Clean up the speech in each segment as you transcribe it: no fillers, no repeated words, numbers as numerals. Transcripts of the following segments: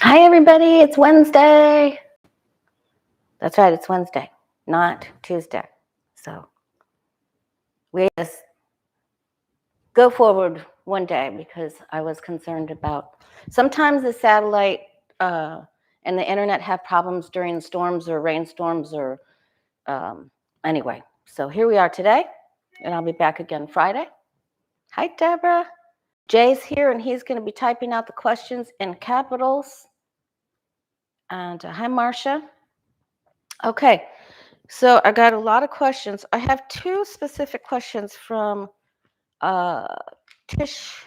Hi, everybody. It's Wednesday. That's right. It's Wednesday, not Tuesday. So we just go forward one day because I was concerned about sometimes the satellite and the internet have problems during storms or rainstorms or anyway. So here we are today, and I'll be back again Friday. Hi, Deborah. Jay's here, and he's going to be typing out the questions in capitals. And hi, Marcia. Okay, so I got a lot of questions. I have two specific questions from Tisha,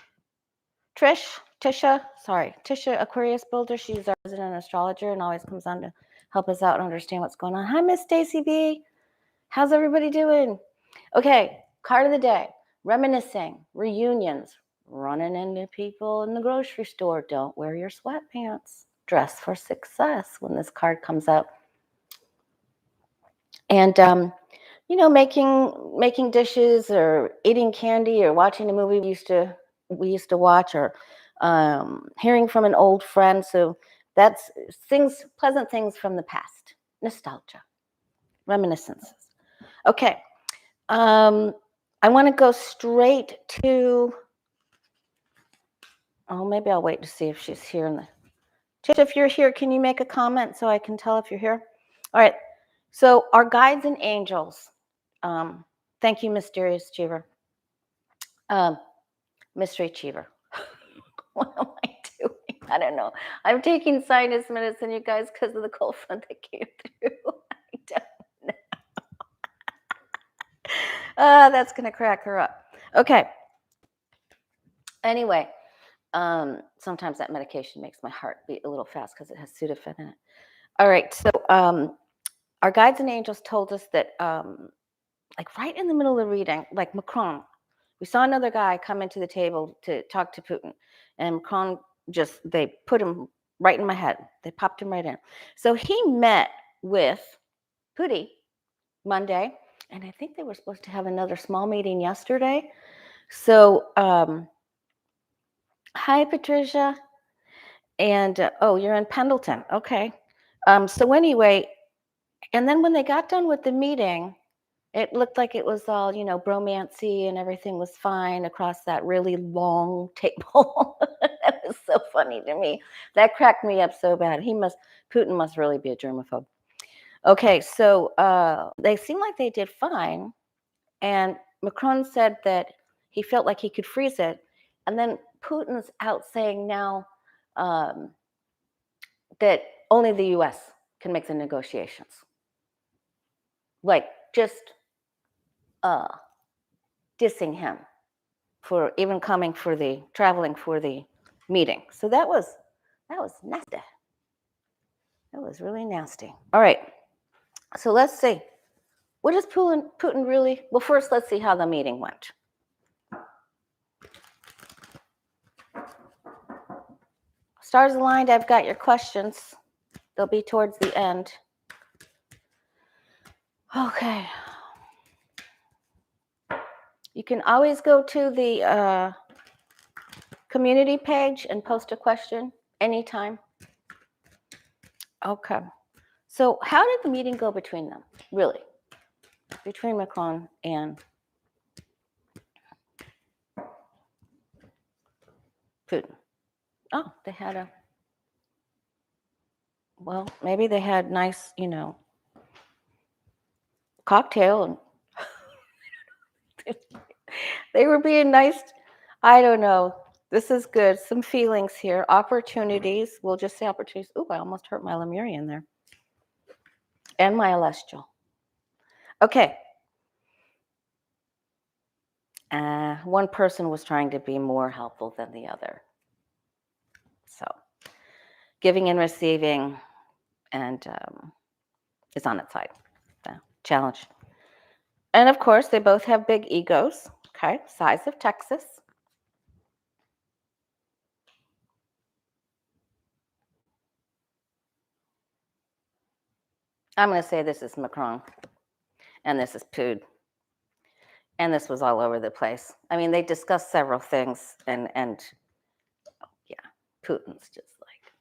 Aquarius Builder. She's our resident astrologer and always comes on to help us out and understand what's going on. Hi, Miss Stacey B. How's everybody doing? Okay, card of the day, reminiscing, reunions, running into people in the grocery store. Don't wear your sweatpants. Dress for success when this card comes up. And making dishes or eating candy or watching a movie we used to watch, or hearing from an old friend. So that's pleasant things from the past. Nostalgia, reminiscences. Okay, I want to go straight to. Oh, maybe I'll wait to see if she's here. Tisha, if you're here, can you make a comment so I can tell if you're here? All right. So our guides and angels. Thank you, Mysterious Cheever. Mystery Cheever. What am I doing? I don't know. I'm taking sinus medicine, you guys, because of the cold front that came through. I don't know. That's going to crack her up. Okay. Anyway, sometimes that medication makes my heart beat a little fast because it has Sudafed in it. All right. So our guides and angels told us that like right in the middle of the reading, like Macron, we saw another guy come into the table to talk to Putin, and Macron they put him right in my head. They popped him right in. So he met with Putin Monday, and I think they were supposed to have another small meeting yesterday. So, hi, Patricia. And, oh, you're in Pendleton. Okay. So anyway, and then when they got done with the meeting, it looked like it was all, bromancy and everything was fine across that really long table. That was so funny to me. That cracked me up so bad. Putin must really be a germaphobe. Okay, so they seemed like they did fine. And Macron said that he felt like he could freeze it. And then Putin's out saying now that only the US can make the negotiations. Like, just dissing him for even traveling for the meeting. So that was nasty. That was really nasty. All right. So let's see. What does Putin really? Well, first let's see how the meeting went. Stars aligned. I've got your questions. They'll be towards the end. Okay. You can always go to the community page and post a question anytime. Okay. So how did the meeting go between them, really? Between Macron and Putin? Oh, they had maybe they had nice, cocktail, and they were being nice. I don't know. This is good. Some feelings here. Opportunities. We'll just say opportunities. Ooh, I almost hurt my Lemurian there. And my Celestial. Okay. One person was trying to be more helpful than the other. So, giving and receiving, and is on its side. The challenge. And of course, they both have big egos. Okay, size of Texas. I'm going to say this is Macron, and this is Putin. And this was all over the place. I mean, they discussed several things, and yeah, Putin's just like,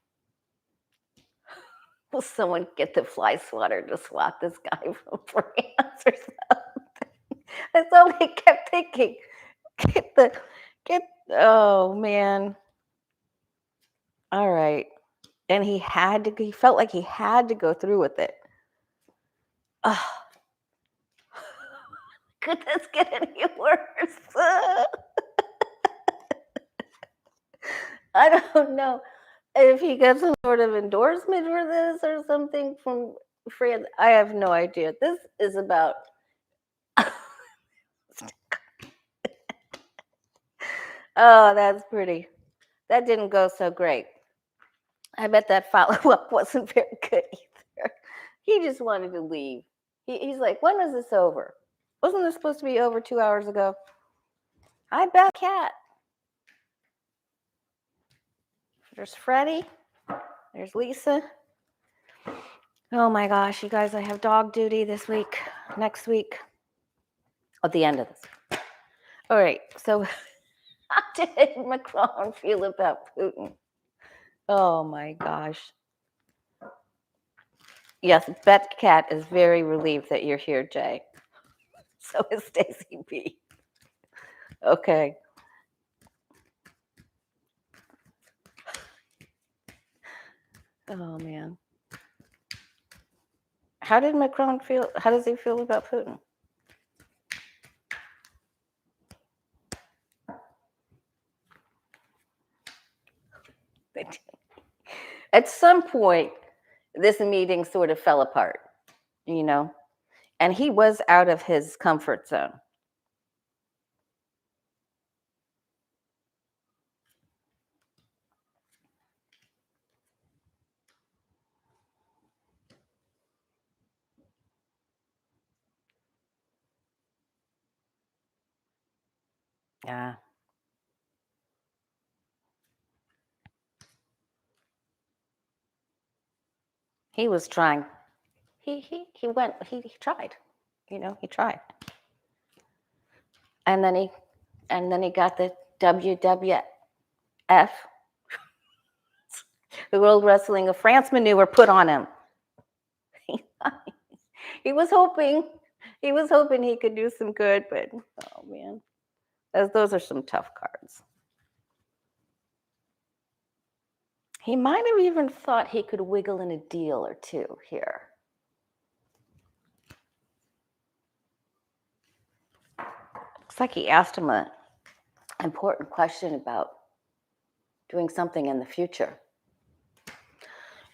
Will someone get the fly swatter to swat this guy from France or something? That's all they kept thinking. Oh man. All right. And he felt like he had to go through with it. Oh, could this get any worse? I don't know if he got some sort of endorsement for this or something from France. I have no idea. This is about. Oh, that's pretty. That didn't go so great. I bet that follow-up wasn't very good either. He just wanted to leave. He's like, when is this over? Wasn't this supposed to be over 2 hours ago? I bet cat. There's Freddie. There's Lisa. Oh my gosh, you guys, I have dog duty this week, next week, at the end of this. All right, so how did Macron feel about Putin? Oh my gosh. Yes, Bet Cat is very relieved that you're here, Jay. So is Stacey B. Okay. Oh man. How did Macron feel? How does he feel about Putin? At some point, this meeting sort of fell apart, you know, and he was out of his comfort zone. Yeah. He was trying. He tried. You know, he tried. And then he got the WWF, the World Wrestling of France maneuver put on him. He was hoping he could do some good, but oh man, those are some tough cards. He might have even thought he could wiggle in a deal or two here. Looks like he asked him an important question about doing something in the future.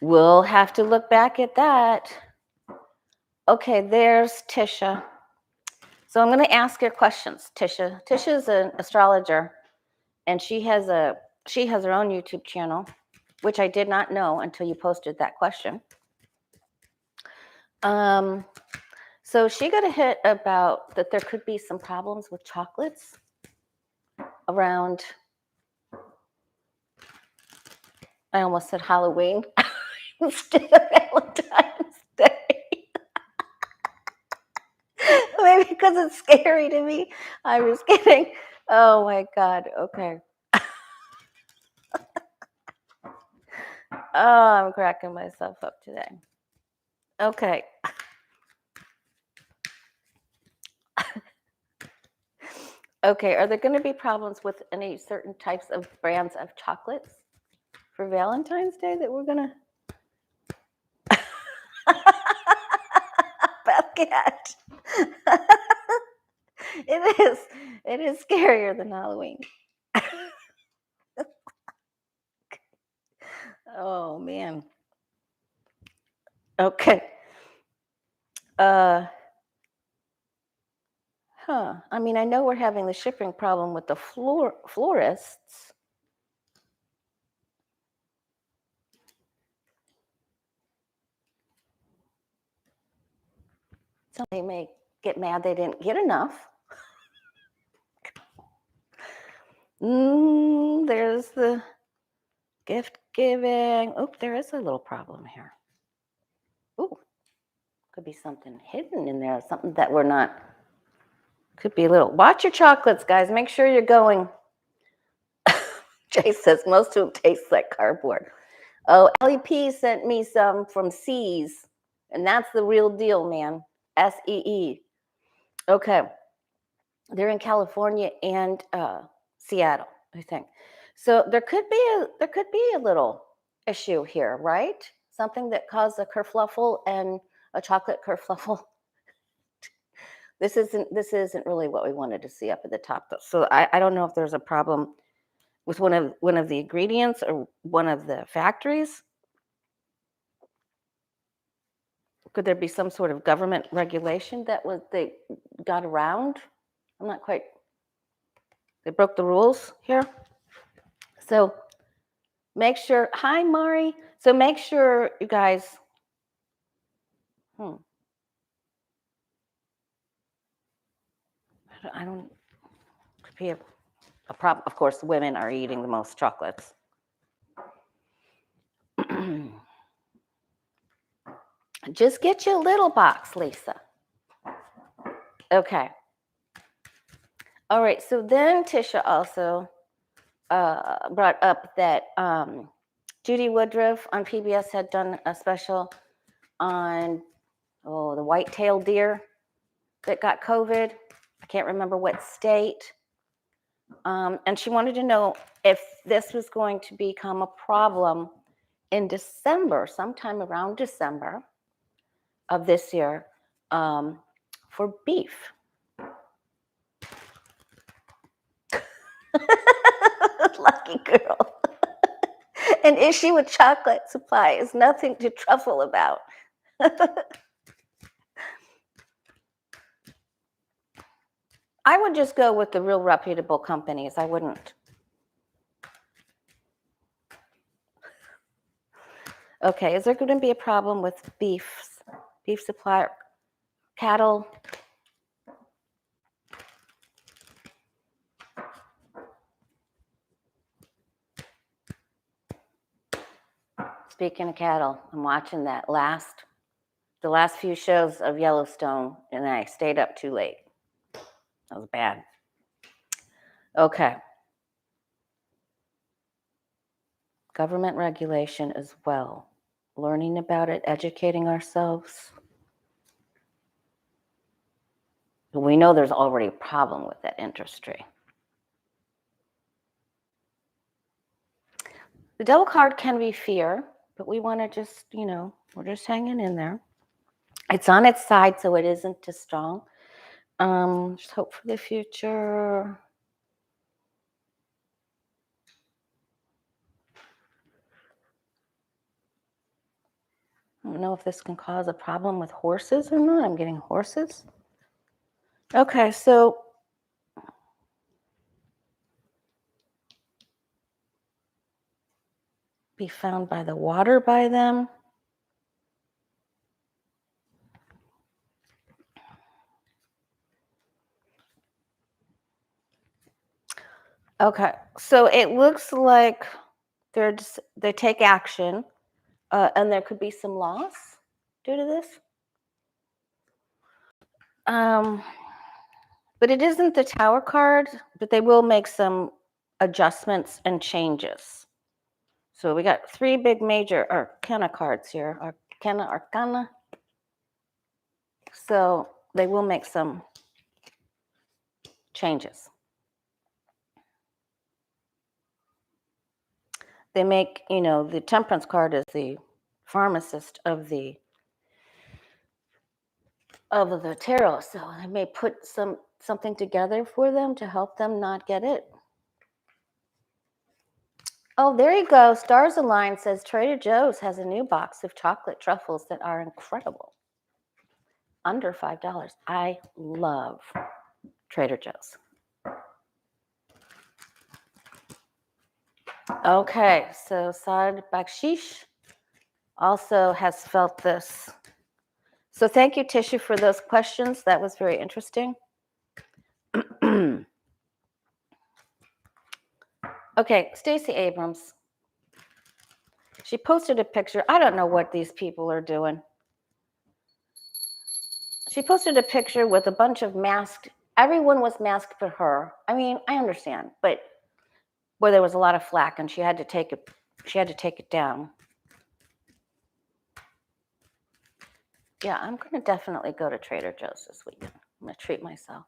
We'll have to look back at that. Okay, there's Tisha. So I'm going to ask her questions, Tisha. Tisha's an astrologer, and she has her own YouTube channel, which I did not know until you posted that question. So she got a hit about that there could be some problems with chocolates around, I almost said Halloween instead of Valentine's Day. Maybe because it's scary to me. I was kidding. Oh my God. Okay. Oh, I'm cracking myself up today. Okay. Okay, are there going to be problems with any certain types of brands of chocolates for Valentine's Day that we're going to? Beth Cat. It is scarier than Halloween. Oh man. Okay. I mean, I know we're having the shipping problem with the florists. So they may get mad they didn't get enough. There's the gift giving. Oh, there is a little problem here. Oh, could be something hidden in there, something that we're not. Could be a little. Watch your chocolates, guys. Make sure you're going. Jay says most of them taste like cardboard. Oh, LEP sent me some from Seas, and that's the real deal, man. SEE. Okay. They're in California and Seattle, I think. So there could be a little issue here, right? Something that caused a kerfluffle and a chocolate kerfluffle. This isn't really what we wanted to see up at the top, though. So I don't know if there's a problem with one of the ingredients or one of the factories. Could there be some sort of government regulation that they got around? I'm not quite. They broke the rules here. So make sure. Hi, Mari. So make sure you guys. I don't. Could be a problem. Of course, women are eating the most chocolates. Just get you a little box, Lisa. Okay. All right. So then Tisha also brought up that Judy Woodruff on PBS had done a special on the white-tailed deer that got COVID. I can't remember what state. And she wanted to know if this was going to become a problem in December, sometime around December of this year, for beef. Lucky girl. An issue with chocolate supply is nothing to truffle about. I would just go with the real reputable companies. I wouldn't. Okay, is there going to be a problem with beef supply, cattle? Speaking of cattle, I'm watching the last few shows of Yellowstone, and I stayed up too late. That was bad. Okay. Government regulation as well. Learning about it, educating ourselves. We know there's already a problem with that industry. The devil card can be fear, but we want to just, we're just hanging in there. It's on its side, so it isn't too strong. Just hope for the future. I don't know if this can cause a problem with horses or not. I'm getting horses. Okay, so be found by the water by them. Okay, so it looks like they take action, and there could be some loss due to this. But it isn't the Tower card, but they will make some adjustments and changes. So we got 3 big major Arcana cards here. Arcana. So they will make some changes. They make, the Temperance card is the pharmacist of the tarot. So they may put something together for them to help them not get it. Oh, there you go. Stars Align says Trader Joe's has a new box of chocolate truffles that are incredible. Under $5. I love Trader Joe's. Okay, so Saad Bakshish also has felt this. So thank you, Tisha, for those questions. That was very interesting. Okay, Stacey Abrams. She posted a picture. I don't know what these people are doing. She posted a picture with a bunch of masked. Everyone was masked for her. I mean, I understand, but where there was a lot of flack, and she had to take it down. Yeah, I'm going to definitely go to Trader Joe's this weekend. I'm going to treat myself.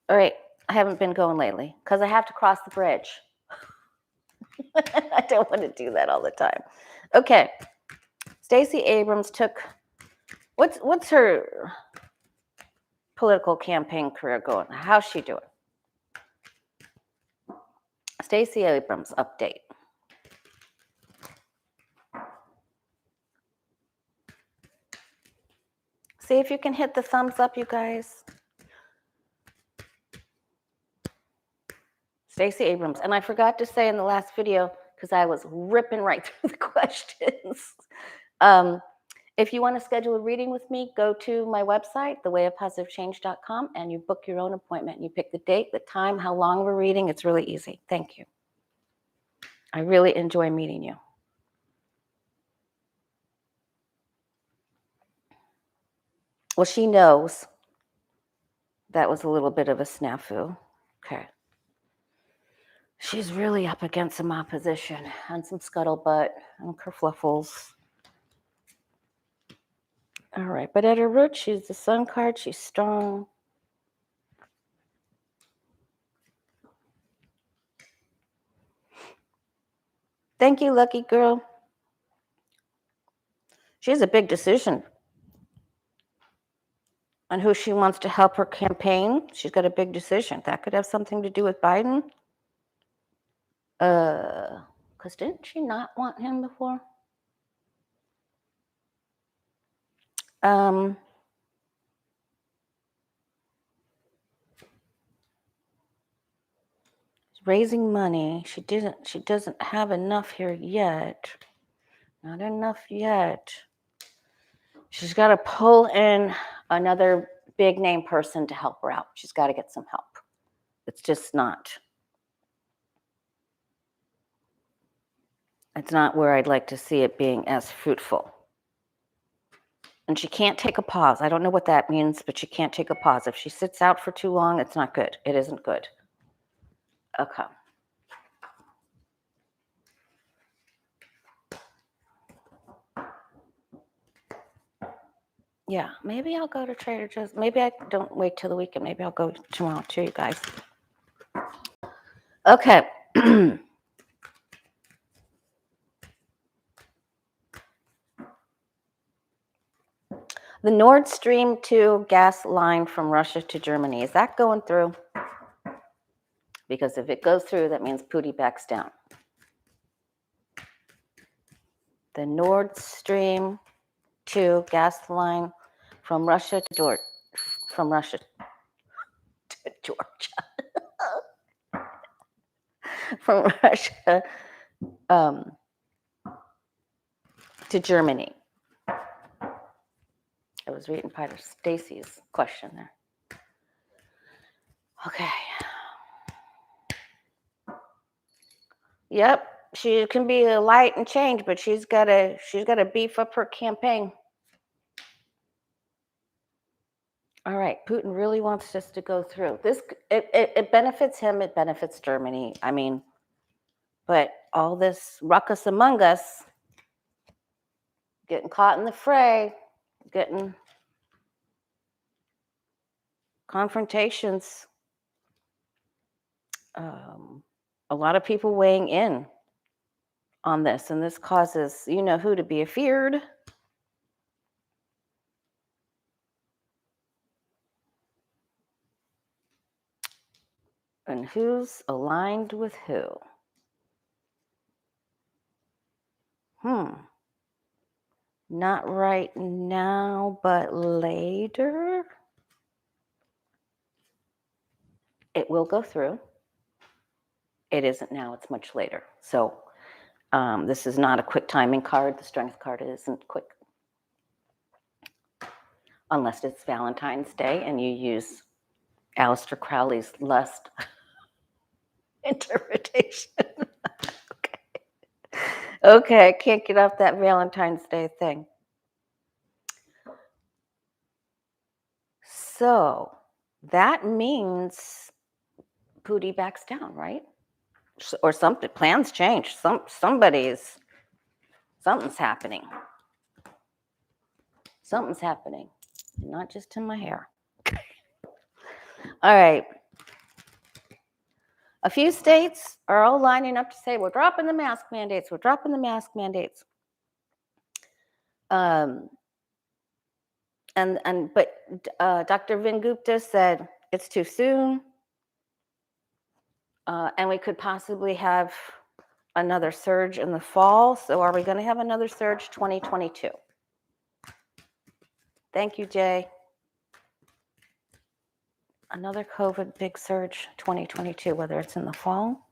All right. I haven't been going lately because I have to cross the bridge. I don't want to do that all the time. Okay. Stacey Abrams took, what's her political campaign career going? How's she doing? Stacey Abrams update. See if you can hit the thumbs up, you guys. Stacey Abrams. And I forgot to say in the last video, because I was ripping right through the questions. If you want to schedule a reading with me, go to my website, thewayofpositivechange.com, and you book your own appointment. You pick the date, the time, how long we're reading. It's really easy. Thank you. I really enjoy meeting you. Well, she knows that was a little bit of a snafu. Okay. She's really up against some opposition and some scuttlebutt and kerfluffles. All right, but at her root, she's the Sun card. She's strong. Thank you, lucky girl. She has a big decision on who she wants to help her campaign. She's got a big decision. That could have something to do with Biden. Because didn't she not want him before? Raising money. She doesn't have enough here yet. Not enough yet. She's got to pull in another big name person to help her out. She's got to get some help. It's just not. It's not where I'd like to see it being as fruitful. And she can't take a pause. I don't know what that means, but she can't take a pause. If she sits out for too long, it's not good. It isn't good. Okay. Yeah, maybe I'll go to Trader Joe's. Maybe I don't wait till the weekend. Maybe I'll go tomorrow too, you guys. Okay. The Nord Stream 2 gas line from Russia to Germany, is that going through? Because if it goes through, that means Putin backs down. The Nord Stream 2 gas line from Russia to Georgia. From Russia to Germany. I was reading part of Stacey's question there. Okay. Yep, she can be a light and change, but she's got to beef up her campaign. All right, Putin really wants us to go through this. It benefits him. It benefits Germany. I mean, but all this ruckus among us, getting caught in the fray, getting confrontations. A lot of people weighing in on this, and this causes you know who to be feared. And who's aligned with who? Not right now, but later. It will go through. It isn't now, it's much later. So this is not a quick timing card. The strength card isn't quick. Unless it's Valentine's Day and you use Aleister Crowley's lust interpretation. Okay, I can't get off that Valentine's Day thing. So that means Putin backs down, right? Or something. Plans change. Something's happening. Something's happening, not just in my hair. All right. A few states are all lining up to say, we're dropping the mask mandates. We're dropping the mask mandates. But Dr. Vin Gupta said it's too soon. And we could possibly have another surge in the fall. So are we going to have another surge 2022? Thank you, Jay. Another COVID big surge 2022, whether it's in the fall.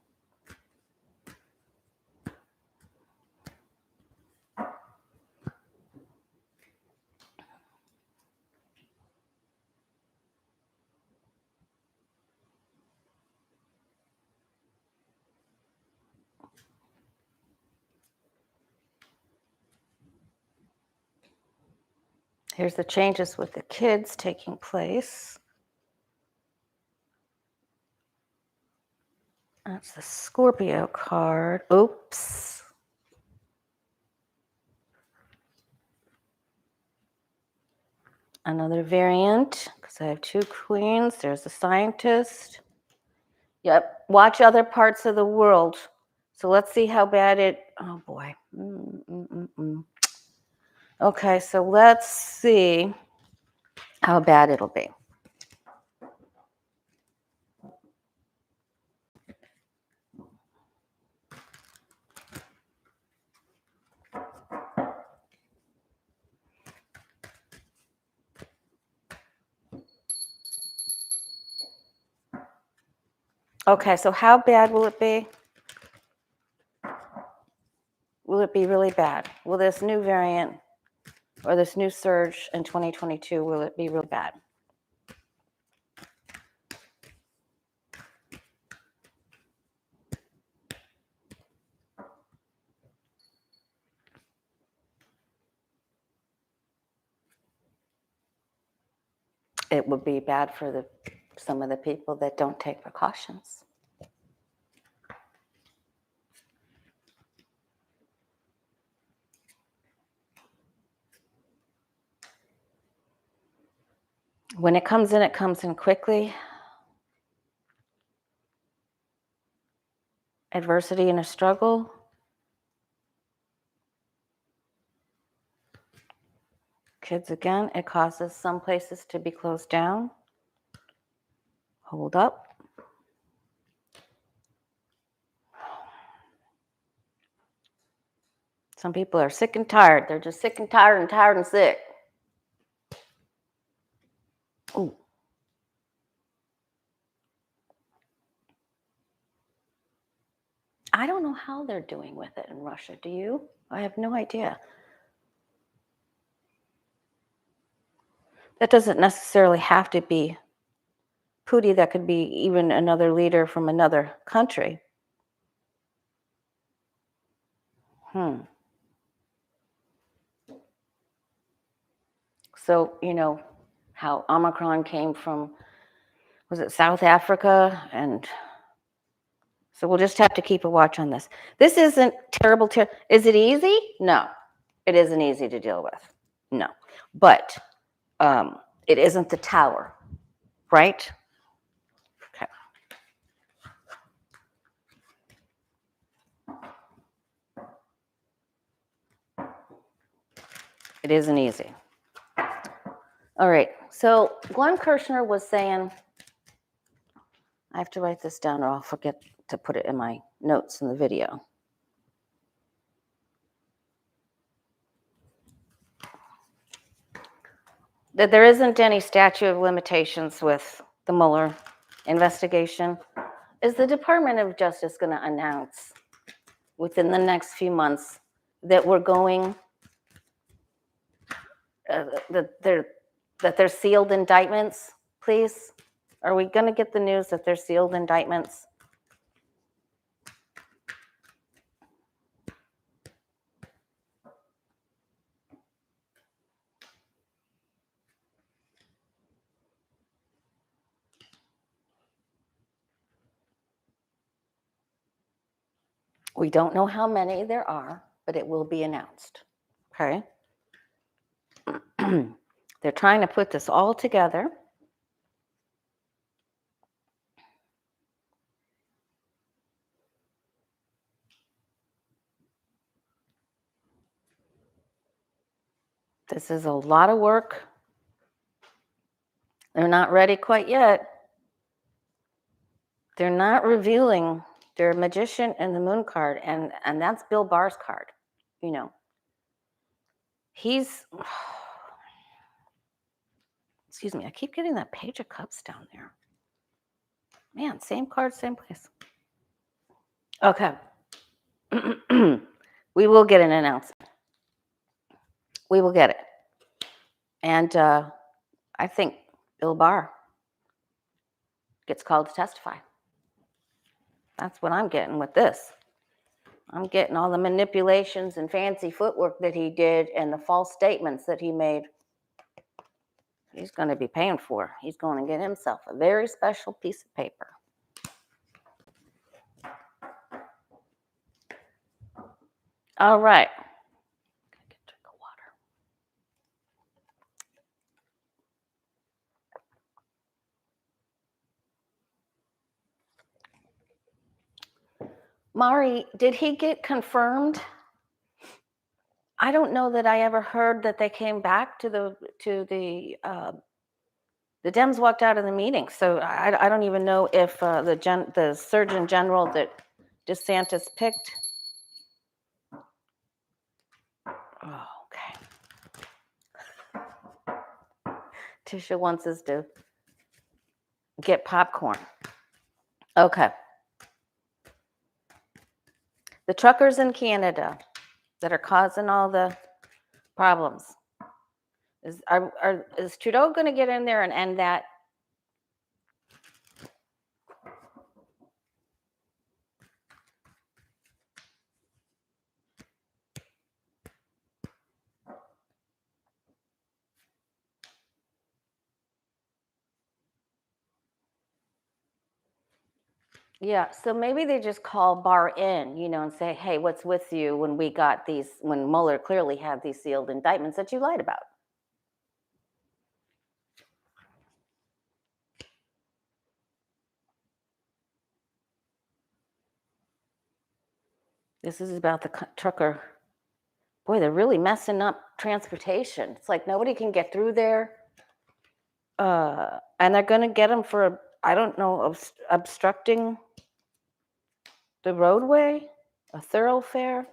Here's the changes with the kids taking place. That's the Scorpio card. Oops. Another variant, because I have two queens. There's the scientist. Yep. Watch other parts of the world. So let's see how bad it. Oh boy. Okay, so let's see how bad it'll be. Okay, so how bad will it be? Will it be really bad? Will this new variant or this new surge in 2022, will it be really bad? It would be bad for some of the people that don't take precautions. When it comes in quickly. Adversity and a struggle. Kids again, it causes some places to be closed down. Hold up. Some people are sick and tired. They're just sick and tired and sick. Ooh. I don't know how they're doing with it in Russia. Do you? I have no idea. That doesn't necessarily have to be Putin. That could be even another leader from another country. So, you know, how Omicron came from, was it South Africa? And so we'll just have to keep a watch on this. This isn't terrible. Is it easy? No, it isn't easy to deal with. No, but it isn't the tower, right? Okay. It isn't easy. All right, so Glenn Kirshner was saying, I have to write this down or I'll forget to put it in my notes in the video. That there isn't any statute of limitations with the Mueller investigation. Is the Department of Justice going to announce within the next few months that we're going, that they're sealed indictments, please? Are we going to get the news that they're sealed indictments? We don't know how many there are, but it will be announced. Okay. They're trying to put this all together. This is a lot of work. They're not ready quite yet. They're not revealing their magician and the moon card, and that's Bill Barr's card. You know, he's, excuse me, I keep getting that page of cups down there. Man, same card, same place. Okay. We will get an announcement. We will get it. And I think Bill Barr gets called to testify. That's what I'm getting with this. I'm getting all the manipulations and fancy footwork that he did and the false statements that he made. He's going to be paying for. He's going to get himself a very special piece of paper. All right. Get a drink of water. Mari, did he get confirmed? I don't know that I ever heard that they came back to the Dems walked out of the meeting, so I don't even know if the Surgeon General that DeSantis picked. Oh, okay. Tisha wants us to get popcorn. Okay. The truckers in Canada that are causing all the problems. Is Trudeau going to get in there and end that? Yeah, so maybe they just call Barr in, you know, and say, hey, what's with you when we got these, when Mueller clearly had these sealed indictments that you lied about? This is about the trucker. Boy, they're really messing up transportation. It's like nobody can get through there. And they're going to get them for, I don't know, obstructing the roadway, a thoroughfare.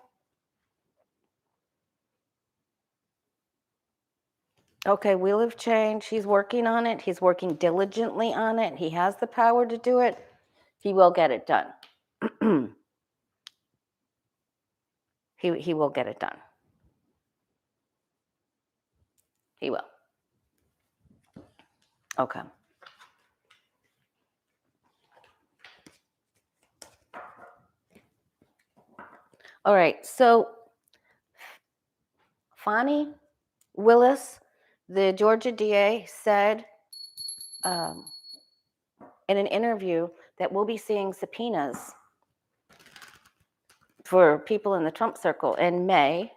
Okay, Wheel of Change, he's working on it. He's working diligently on it. He has the power to do it. He will get it done. He will get it done. He will. Okay. All right, so Fani Willis, the Georgia DA, said in an interview that we'll be seeing subpoenas for people in the Trump circle in May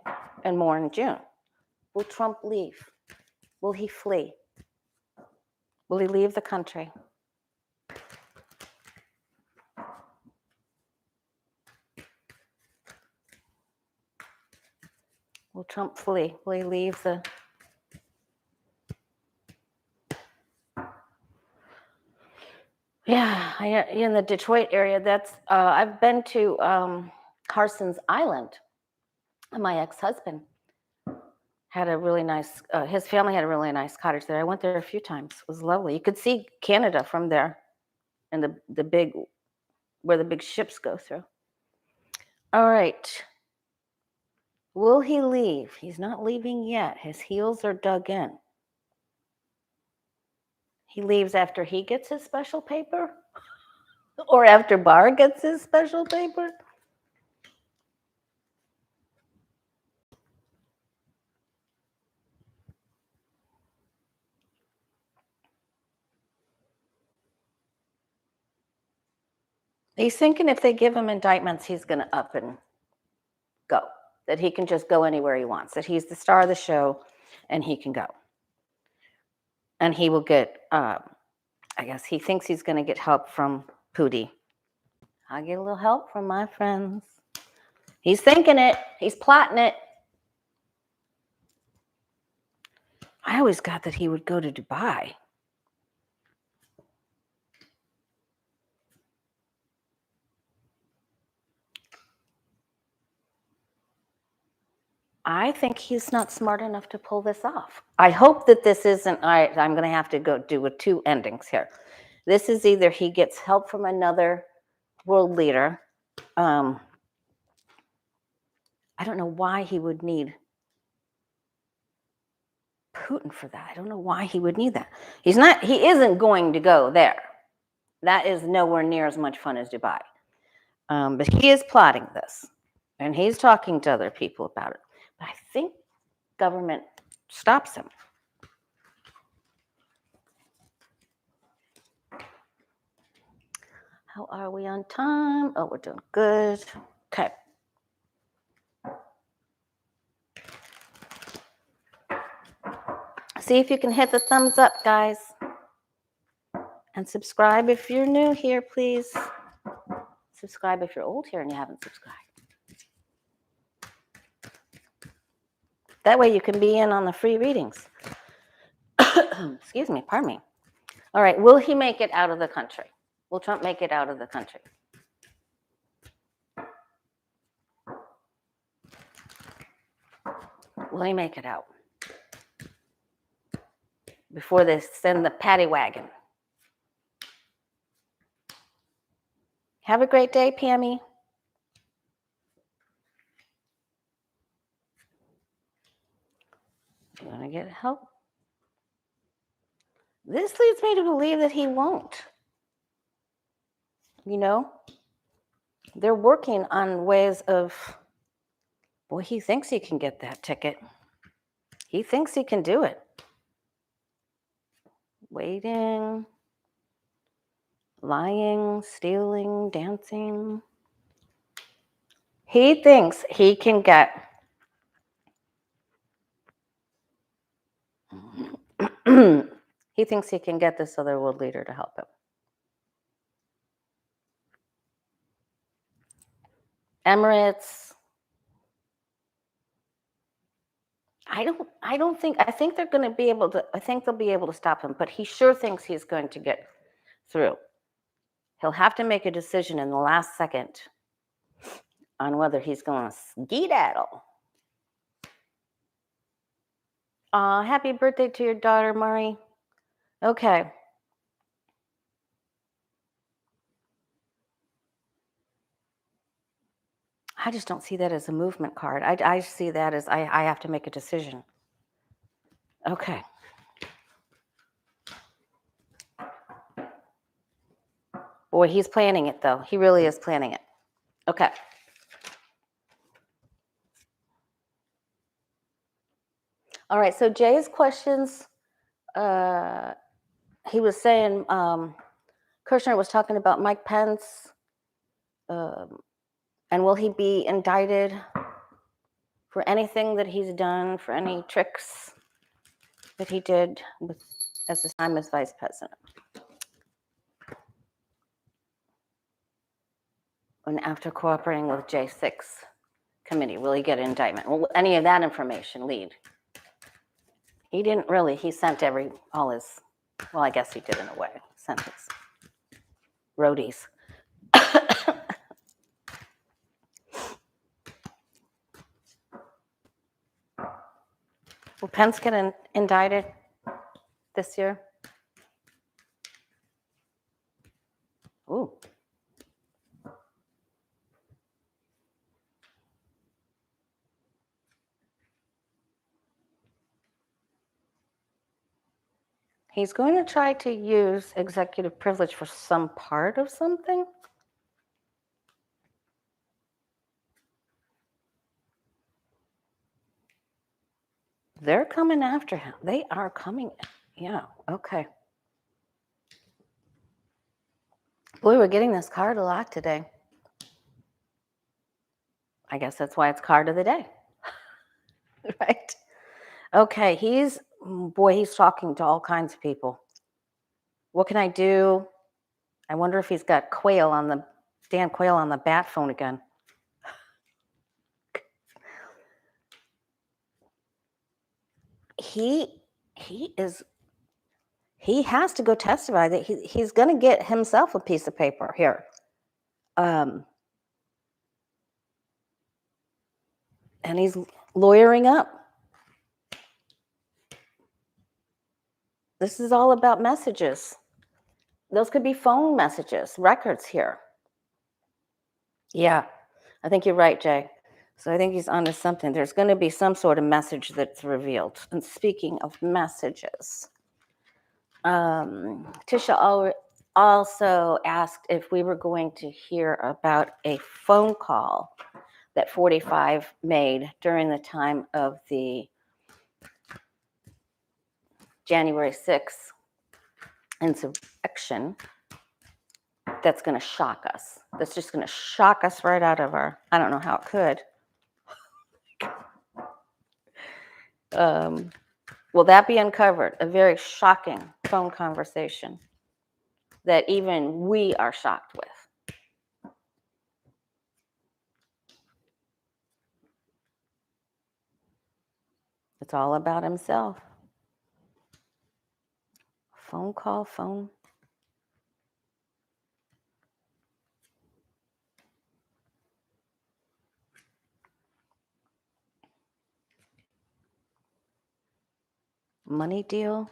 and more in June. Will Trump leave? Will he flee? Will he leave the country? Will Trump flee? Will he leave the... Yeah, in the Detroit area, that's, I've been to Carson's Island. My ex-husband had a really nice, his family had a really nice cottage there. I went there a few times. It was lovely. You could see Canada from there and the big, where the big ships go through. All right. Will he leave? He's not leaving yet. His heels are dug in. He leaves after he gets his special paper? Or after Barr gets his special paper? He's thinking if they give him indictments, he's going to up and go. That he can just go anywhere he wants. That he's the star of the show and he can go. and he will get, I guess he thinks he's going to get help from Putin. I'll get a little help from my friends. He's thinking it. He's plotting it. I always got that he would go to Dubai. I think he's not smart enough to pull this off. I hope that this isn't, I'm going to have to go do with two endings here. This is either he gets help from another world leader. I don't know why he would need Putin for that. I don't know why he would need that. He isn't going to go there. That is nowhere near as much fun as Dubai. But he is plotting this, and he's talking to other people about it. But I think government stops him. How are we on time? Oh, we're doing good. Okay. See if you can hit the thumbs up, guys. And subscribe if you're new here, please. Subscribe if you're old here and you haven't subscribed. That way you can be in on the free readings. Excuse me, pardon me. All right, will he make it out of the country? Will Trump make it out of the country? Will he make it out? Before they send the paddy wagon. Have a great day, Pammy. You want to get help? This leads me to believe that he won't. You know, they're working on ways of, boy, he thinks he can get that ticket. He thinks he can do it. Waiting, lying, stealing, dancing. He thinks he can get he thinks he can get this other world leader to help him. Emirates. I think they're going to be able to, I think they'll be able to stop him, but he sure thinks he's going to get through. He'll have to make a decision in the last second on whether he's going to skedaddle. Happy birthday to your daughter, Mari. Okay. I just don't see that as a movement card. I see that as I have to make a decision. Okay. Boy, he's planning it, though. He really is planning it. Okay. All right, so Jay's questions, he was saying, Kirshner was talking about Mike Pence, and will he be indicted for anything that he's done, for any tricks that he did as his time as vice president? And after cooperating with J6 committee, will he get an indictment? Will any of that information lead? He didn't really. He sent all his, well, I guess he did in a way, sent his roadies. Will Pence get indicted this year? Ooh. He's going to try to use executive privilege for some part of something. They're coming after him. They are coming. Yeah, okay. Boy, we're getting this card a lot today. I guess that's why it's card of the day. Right? Okay, he's boy, he's talking to all kinds of people. What can I do? I wonder if he's got Dan Quayle on the bat phone again. He has to go testify that he's going to get himself a piece of paper here. And he's lawyering up. This is all about messages. Those could be phone messages, records here. Yeah, I think you're right, Jay. So I think he's onto something. There's going to be some sort of message that's revealed. And speaking of messages, Tisha also asked if we were going to hear about a phone call that 45 made during the time of the January 6th insurrection that's going to shock us. That's just going to shock us right out of our, I don't know how it could. Will that be uncovered? A very shocking phone conversation that even we are shocked with. It's all about himself. Phone call, phone. Money deal.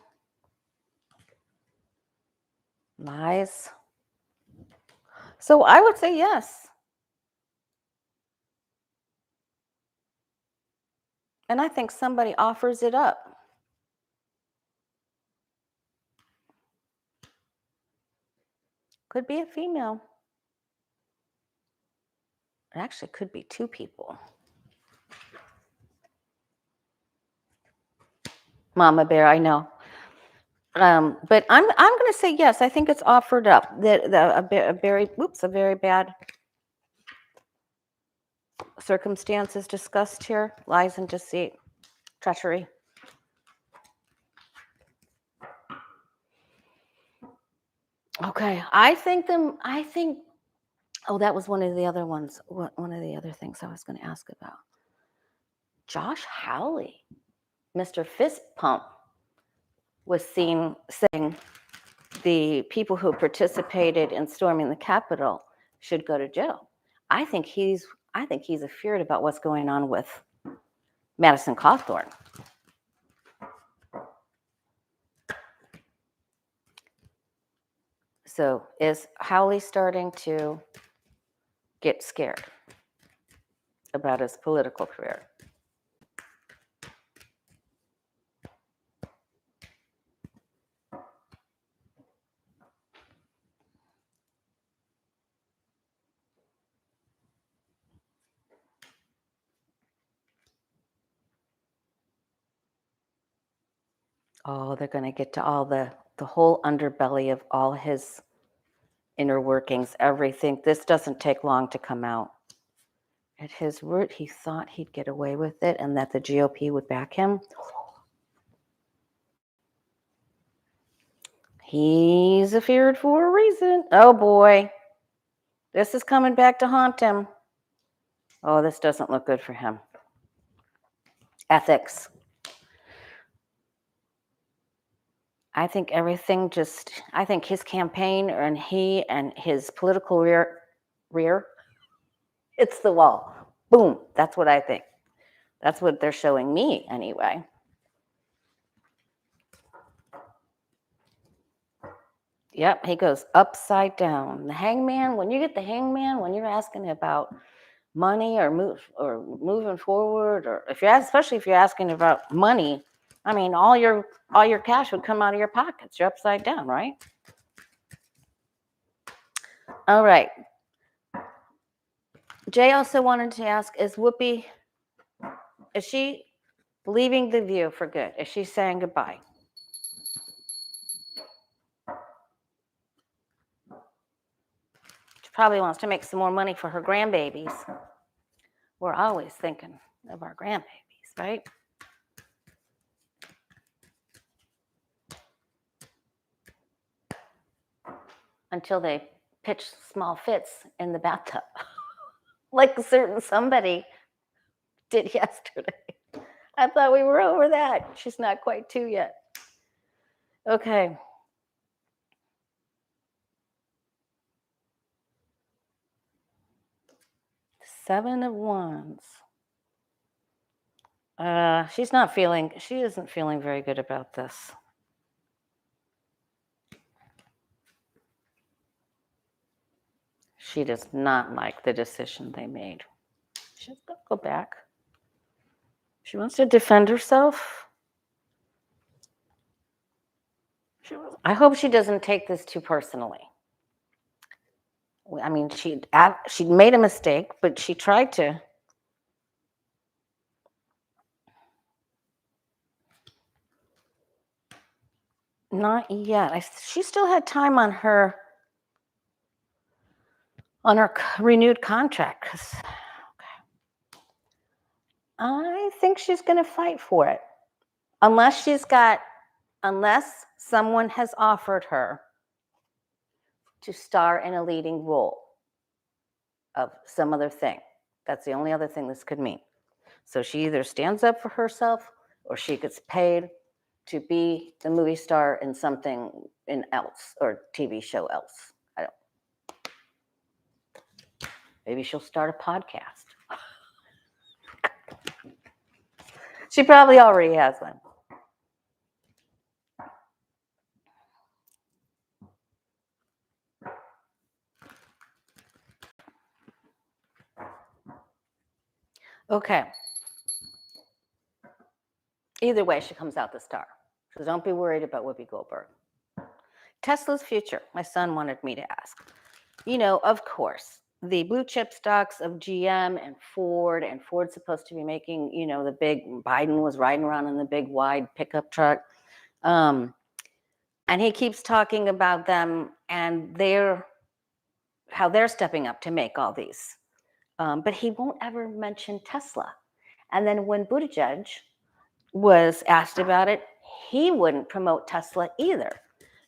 Lies. So I would say yes. And I think somebody offers it up. Could be a female. It actually could be two people. Mama Bear, I know. But I'm going to say yes. I think it's offered up. A very bad circumstances discussed here. Lies and deceit, treachery. Okay, I think. Oh, that was one of the other ones. One of the other things I was going to ask about. Josh Hawley, Mr. Fist Pump, was seen saying the people who participated in storming the Capitol should go to jail. I think he's afeared about what's going on with Madison Cawthorn. So is Hawley starting to get scared about his political career? Oh, they're going to get to all the whole underbelly of all his inner workings, everything. This doesn't take long to come out. At his word, he thought he'd get away with it and that the GOP would back him. He's afeared for a reason. Oh boy, this is coming back to haunt him. Oh, this doesn't look good for him. Ethics. I think his campaign and he and his political rear hits the wall. Boom. That's what I think. That's what they're showing me anyway. Yep, he goes upside down. The hangman, when you get the hangman, when you're asking about money or moving forward, or especially if you're asking about money, I mean, all your cash would come out of your pockets. You're upside down, right? All right. Jay also wanted to ask, is she leaving The View for good? Is she saying goodbye? She probably wants to make some more money for her grandbabies. We're always thinking of our grandbabies, right? until they pitch small fits in the bathtub, like a certain somebody did yesterday. I thought we were over that. She's not quite 2 yet. Okay. Seven of Wands. She isn't feeling very good about this. She does not like the decision they made. She's going to go back. She wants to defend herself. I hope she doesn't take this too personally. I mean, she'd made a mistake, but she tried to. Not yet. She still had time on her renewed contract. I think she's going to fight for it, unless someone has offered her to star in a leading role of some other thing. That's the only other thing this could mean. So she either stands up for herself or she gets paid to be the movie star in something else or TV show else. Maybe she'll start a podcast. She probably already has one. Okay. Either way, she comes out the star. So don't be worried about Whoopi Goldberg. Tesla's future. My son wanted me to ask. Of course, the blue chip stocks of GM and Ford's supposed to be making, the big, Biden was riding around in the big wide pickup truck. And he keeps talking about them and how they're stepping up to make all these. But he won't ever mention Tesla. And then when Buttigieg was asked about it, he wouldn't promote Tesla either.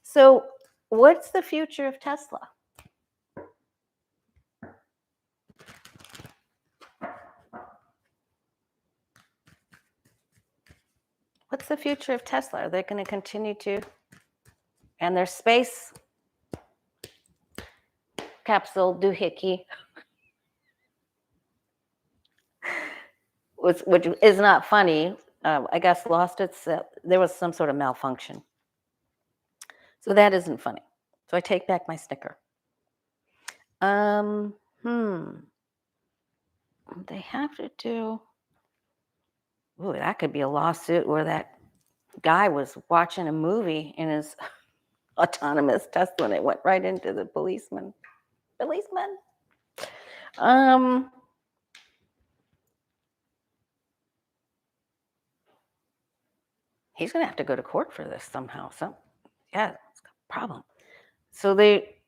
So what's the future of Tesla? What's the future of Tesla? Are they going to continue to? And their space capsule doohickey, which is not funny, I guess lost there was some sort of malfunction. So that isn't funny. So I take back my sticker. They have to do, that could be a lawsuit where that guy was watching a movie in his autonomous Tesla and it went right into the policeman. He's going to have to go to court for this somehow. So, yeah, it's a problem. So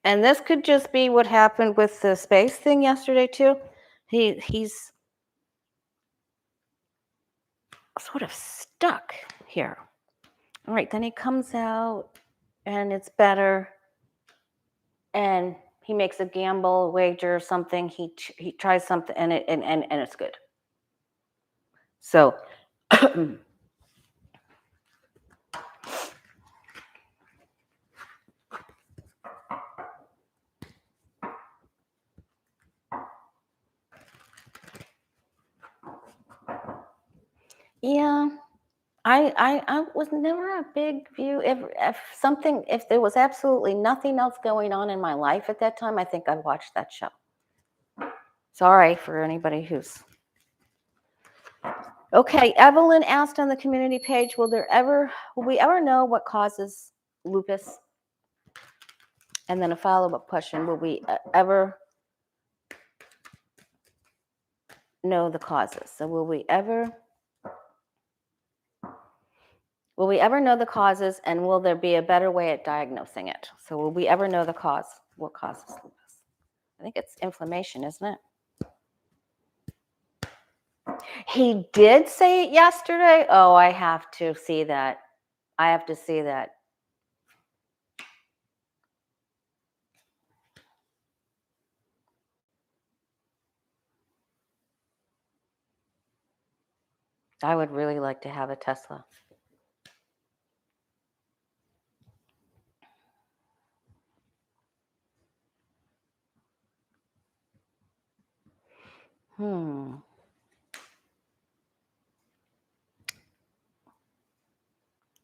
and this could just be what happened with the space thing yesterday too. He's sort of stuck here. All right, then he comes out and it's better. And he makes a gamble, wager or something. He tries something and it's good. So yeah, I was never a big view. If there was absolutely nothing else going on in my life at that time, I think I'd watch that show. Sorry for anybody who's. Okay, Evelyn asked on the community page, will we ever know what causes lupus? And then a follow-up question, will we ever know the causes? So will we ever know the causes, and will there be a better way at diagnosing it? So will we ever know the cause? What causes lupus? I think it's inflammation, isn't it? He did say it yesterday. Oh, I have to see that. I would really like to have a Tesla.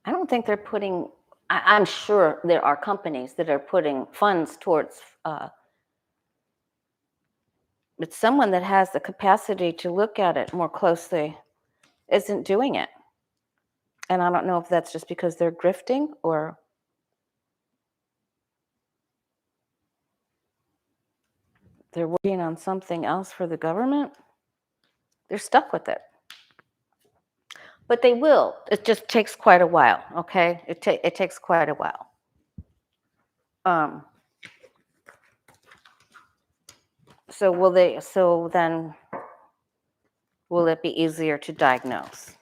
I don't think they're putting, I'm sure there are companies that are putting funds towards, but someone that has the capacity to look at it more closely isn't doing it. And I don't know if that's just because they're grifting or they're working on something else for the government. They're stuck with it. But they will. It just takes quite a while, okay? It takes quite a while. So then will it be easier to diagnose?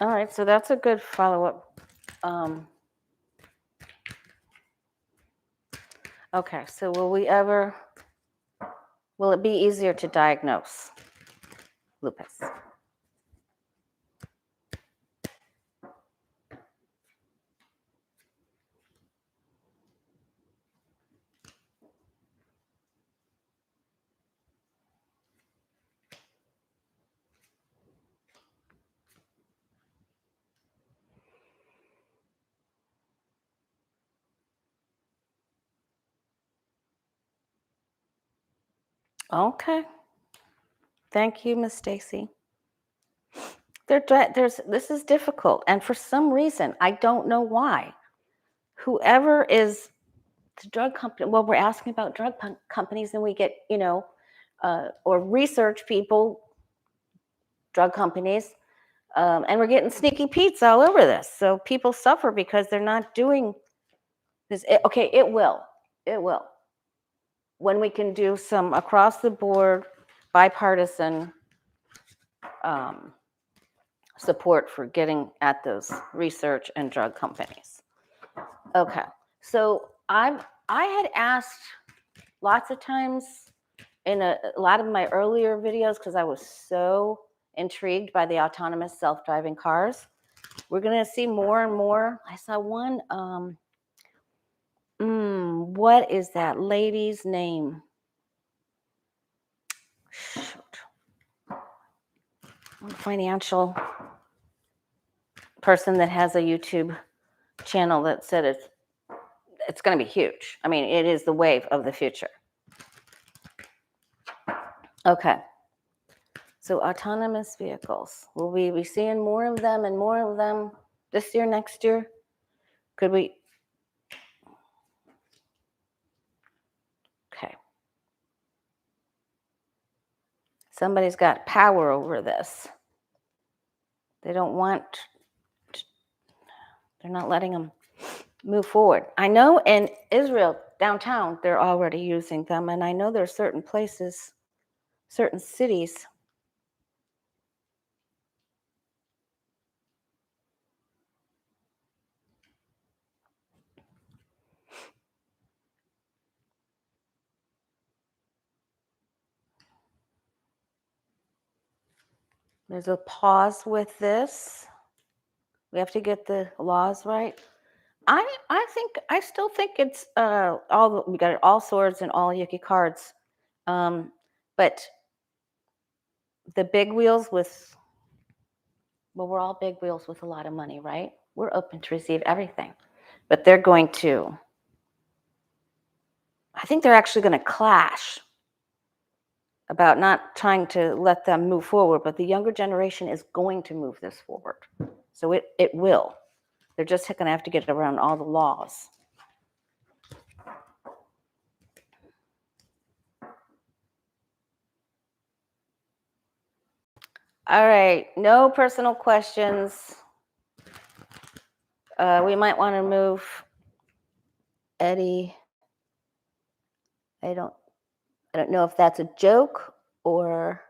All right, so that's a good follow-up. Okay, so will it be easier to diagnose lupus? Okay. Thank you, Miss Stacey. This is difficult, and for some reason, I don't know why. Whoever is the drug company, well, we're asking about drug companies, and we get, or research people, drug companies, and we're getting sneaky Pete's all over this. So people suffer because they're not doing this. Okay, it will. When we can do some across the board, bipartisan support for getting at those research and drug companies. Okay, so I had asked lots of times in a lot of my earlier videos, because I was so intrigued by the autonomous self-driving cars. We're going to see more and more. I saw one, what is that lady's name? Shoot. Financial person that has a YouTube channel that said it's going to be huge. I mean, it is the wave of the future. Okay. So autonomous vehicles. Will we be seeing more of them and more of them this year, next year? Could we? Okay. Somebody's got power over this. They don't want, they're not letting them move forward. I know in Israel, downtown, they're already using them. And I know there are certain places, certain cities. There's a pause with this. We have to get the laws right. I still think it's we got all swords and all yucky cards, but the big wheels with, well, we're all big wheels with a lot of money, right? We're open to receive everything, but they're going to, I think they're actually going to clash about not trying to let them move forward, but the younger generation is going to move this forward. So it will. They're just going to have to get around all the laws. All right, no personal questions. We might want to move Eddie. I don't know if that's a joke or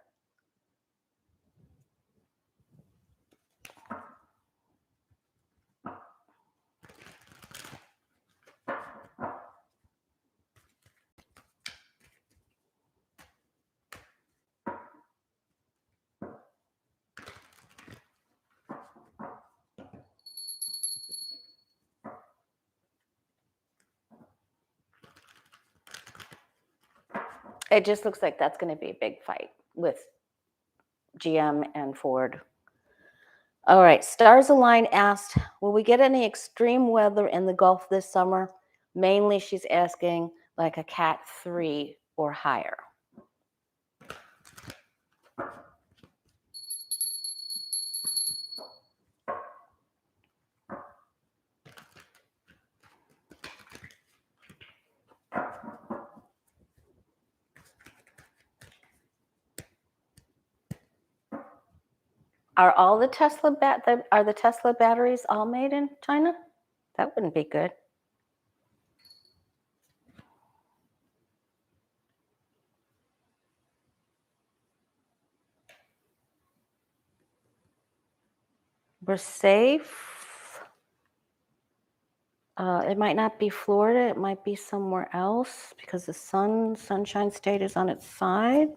It just looks like that's going to be a big fight with GM and Ford. All right, Stars Align asked, will we get any extreme weather in the Gulf this summer? Mainly, she's asking like a Cat 3 or higher. Are all the Tesla batteries all made in China? That wouldn't be good. We're safe. It might not be Florida. It might be somewhere else because the Sunshine State is on its side.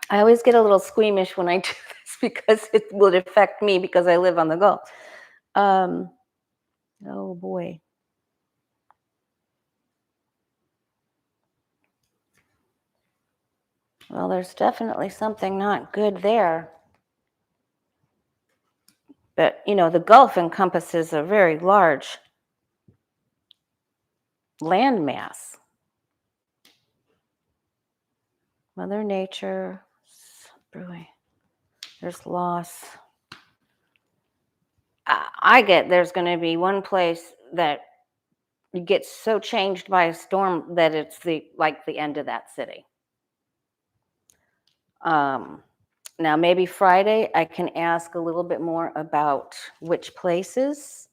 I always get a little squeamish when I do this because it would affect me because I live on the Gulf. Oh boy. Well, there's definitely something not good there. But, you know, the Gulf encompasses a very large landmass. Mother Nature, brewing. There's loss. I get there's going to be one place that gets so changed by a storm that it's the end of that city. Now, maybe Friday I can ask a little bit more about which places,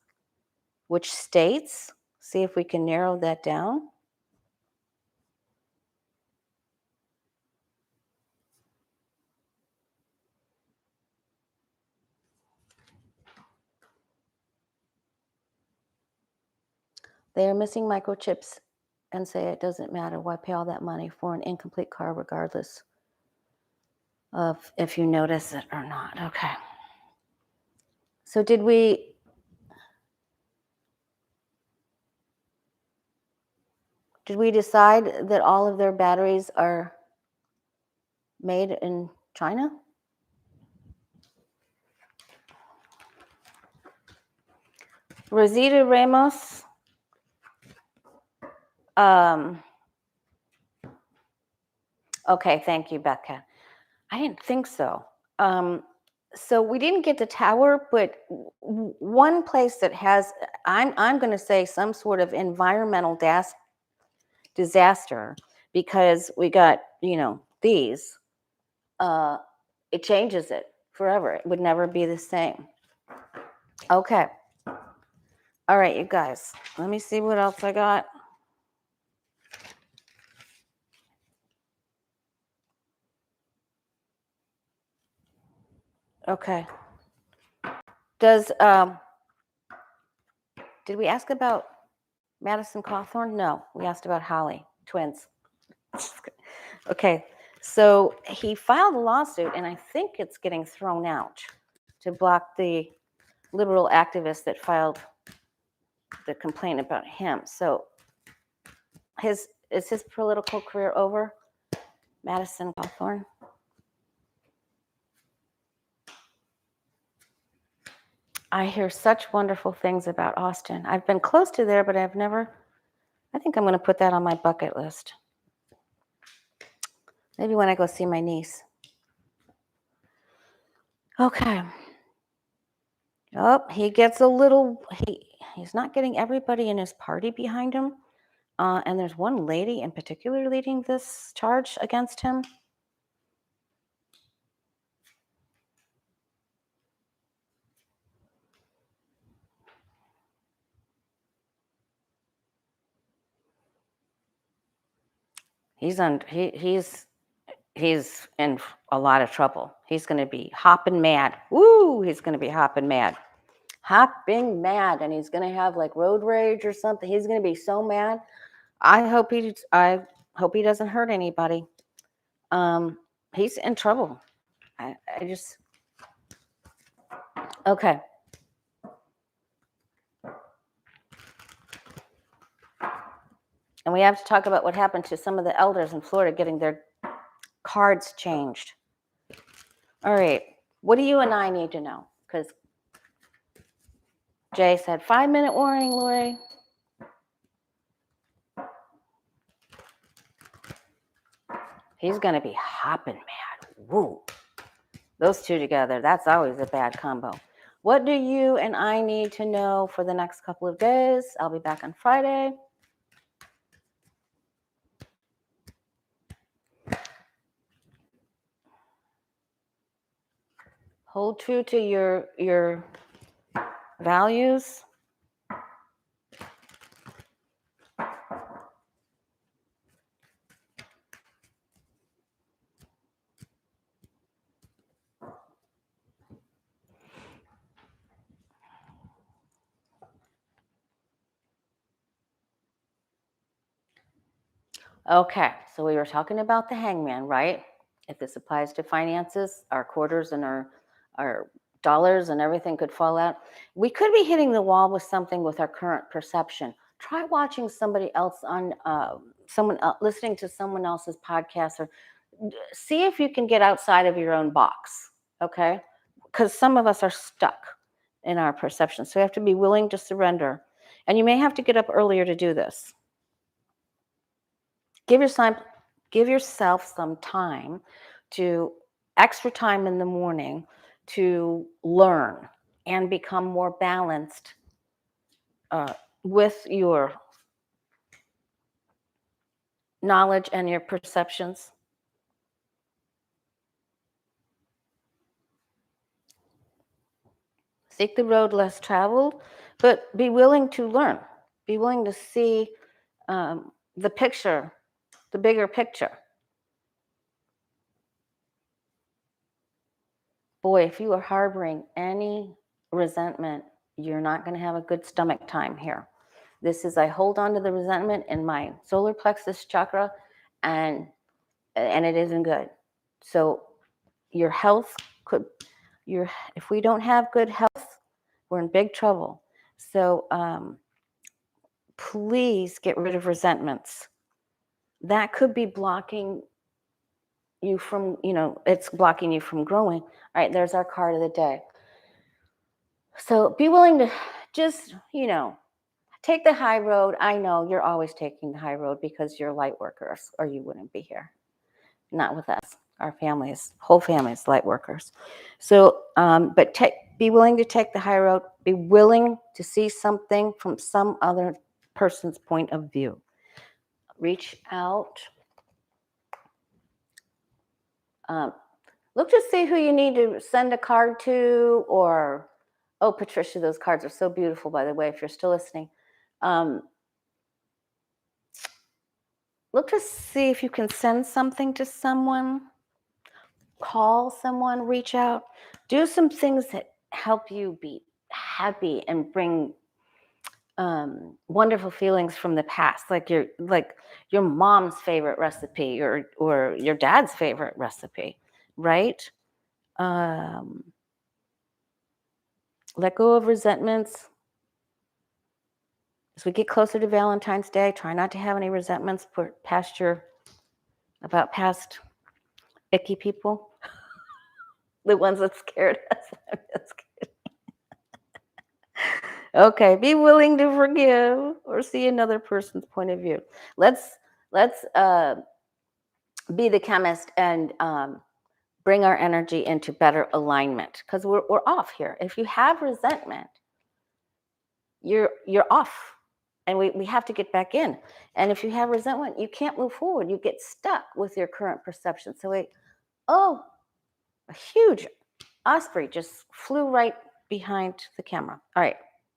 which states, see if we can narrow that down. They are missing microchips and say it doesn't matter. Why pay all that money for an incomplete car regardless of if you notice it or not? Okay. So did we decide that all of their batteries are made in China? Rosita Ramos. Okay, thank you, Becca. I didn't think so. So we didn't get the tower, but one place that has, I'm going to say some sort of environmental disaster because we got, these. It changes it forever. It would never be the same. Okay. All right, you guys. Let me see what else I got. Okay. Did we ask about Madison Cawthorn? No, we asked about Hawley, twins. Okay, so he filed a lawsuit, and I think it's getting thrown out to block the liberal activist that filed the complaint about him. So is his political career over, Madison Cawthorn? I hear such wonderful things about Austin. I've been close to there, but I think I'm going to put that on my bucket list. Maybe when I go see my niece. Okay. Oh, he gets a little, he's not getting everybody in his party behind him. And there's one lady in particular leading this charge against him. He's in a lot of trouble. He's going to be hopping mad. Woo! He's going to be hopping mad. Hopping mad, and he's going to have like road rage or something. He's going to be so mad. I hope he doesn't hurt anybody. He's in trouble. Okay. And we have to talk about what happened to some of the elders in Florida getting their cards changed. All right. What do you and I need to know? Because Jay said 5-minute warning, Lori. He's going to be hopping mad. Woo. Those two together, that's always a bad combo. What do you and I need to know for the next couple of days? I'll be back on Friday. Hold true to your values. Okay, so we were talking about the hangman, right? If this applies to finances, our quarters and our dollars and everything could fall out. We could be hitting the wall with something with our current perception. Try watching somebody else on listening to someone else's podcast, or see if you can get outside of your own box, okay? Because some of us are stuck in our perception. So you have to be willing to surrender. And you may have to get up earlier to do this. Give yourself some time extra time in the morning to learn and become more balanced with your knowledge and your perceptions. Seek the road less traveled, but be willing to learn. Be willing to see the picture, the bigger picture. Boy, if you are harboring any resentment, you're not going to have a good stomach time here. This is, I hold on to the resentment in my solar plexus chakra, and it isn't good. So your health if we don't have good health, we're in big trouble. So please get rid of resentments. That could be blocking you from, it's blocking you from growing. All right, there's our card of the day. So be willing to just, take the high road. I know you're always taking the high road because you're light workers, or you wouldn't be here. Not with us. Our whole family is light workers. So, but be willing to take the high road. Be willing to see something from some other person's point of view. Reach out. Look to see who you need to send a card to, or, oh, Patricia, those cards are so beautiful, by the way, if you're still listening. Look to see if you can send something to someone, call someone, reach out, do some things that help you be happy and bring wonderful feelings from the past, like your mom's favorite recipe, or your dad's favorite recipe, right? Let go of resentments. As we get closer to Valentine's Day, try not to have any resentments about past icky people, the ones that scared us. I'm just kidding. Okay, be willing to forgive or see another person's point of view. Let's be the chemist and bring our energy into better alignment, because we're off here. If you have resentment, you're off, and we have to get back in. And if you have resentment, you can't move forward. You get stuck with your current perception. So a huge osprey just flew right behind the camera. All right,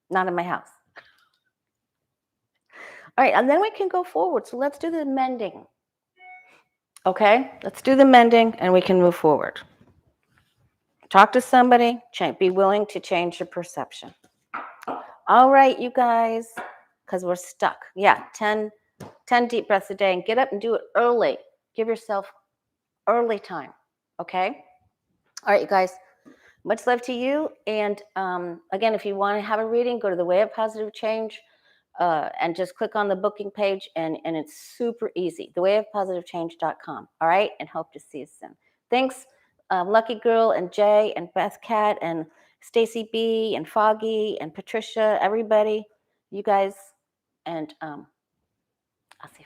not in my house. All right, and then we can go forward. So let's do the mending. Okay, let's do the mending and we can move forward. Talk to somebody, be willing to change your perception. All right, you guys, because we're stuck. Yeah, 10 deep breaths a day, and get up and do it early. Give yourself early time, okay? All right, you guys, much love to you. And again, if you want to have a reading, go to the Way of Positive Change and just click on the booking page, and it's super easy. thewayofpositivechange.com. All right, and hope to see you soon. Thanks, Lucky Girl and Jay and Beth Cat and Stacy B and Foggy and Patricia, everybody, you guys, and I'll see you.